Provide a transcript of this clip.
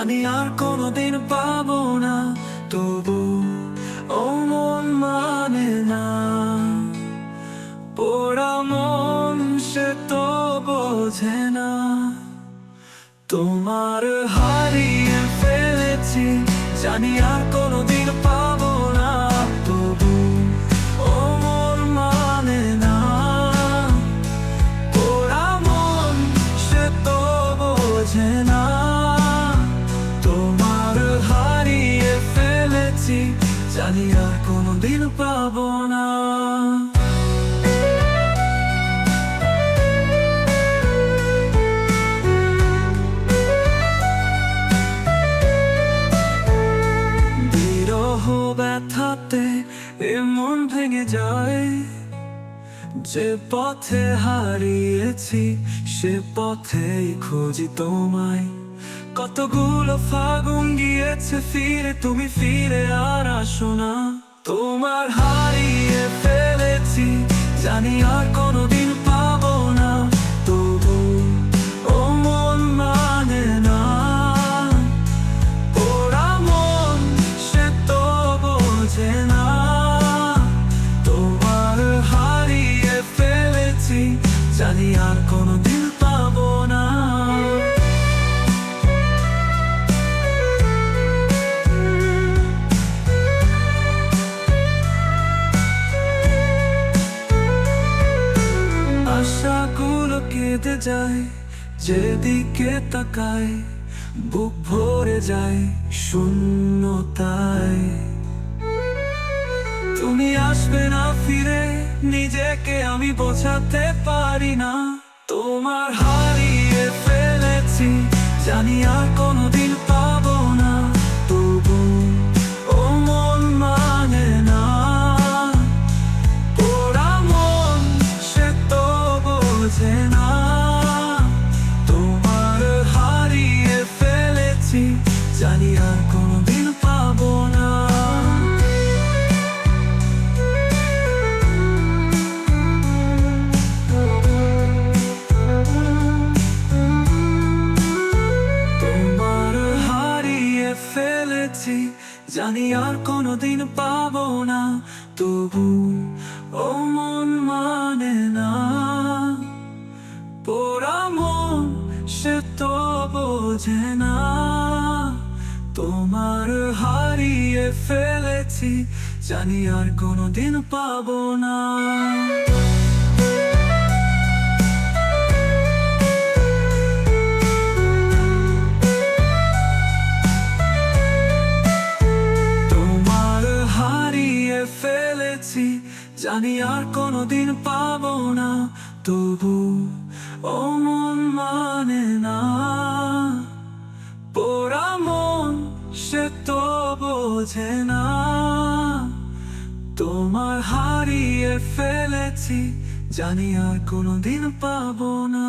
জানি আর কোনোদিন পাবো না, তবু ও মন মানে না। পোড়া মন সে তো বোঝে না, তোমার হারিয়ে ফেলেছি, জানি আর কোনোদিন পাবো না, তবু ও মন মানে না। পোড়া মন সে তো বোঝে না, তোমার হারিয়ে ফেলেছি, জানি আর কোনোদিন পাবো না। ব্যথাতে এ মন ভেঙে যায়, যে পথে হারিয়েছি সে পথেই খুঁজি তোমায়। কতগুলো ফাগুন গিয়েছে ফিরে, তুমি ফিরে আর আসো না। তোমার হারিয়ে ফেলেছি, জানি আর কোনোদিন পাবো না, তবু ও মন মানে না। পোড়া মন সে তো বোঝে না, তোমার হারিয়ে ফেলেছি, জানি আর কোনোদিন পাবো না। আশাগুলো কেটে যায়, যেদিকে তাকায় বুক ভরে যায় শূন্যতায়। তুমি আসবে না ফিরে, নিজেকে আমি বোঝাতে পারি না। তোমার হারিয়ে ফেলেছি, জানি আর কোনোদিন পাবো না, তবু ও মন মানে না। পোড়া মন সে তো বোঝে না, তোমার হারিয়ে ফেলেছি, জানি আর কোনোদিন পাবো না। তোমার হারিয়ে ফেলেছি, জানি আর কোনোদিন পাবো না, তবু ও মন মানে না। পোড়া মন সে তো বোঝে না, তোমার হারিয়ে ফেলেছি, জানি আর কোনোদিন পাবো না। তোমার হারিয়ে ফেলেছি, জানি আর কোনোদিন পাবো না, তবু ও মন মানে না। পোড়া মন সে তো বোঝে না, তোমার হারিয়ে ফেলেছি, জানি আর কোনোদিন পাবো না।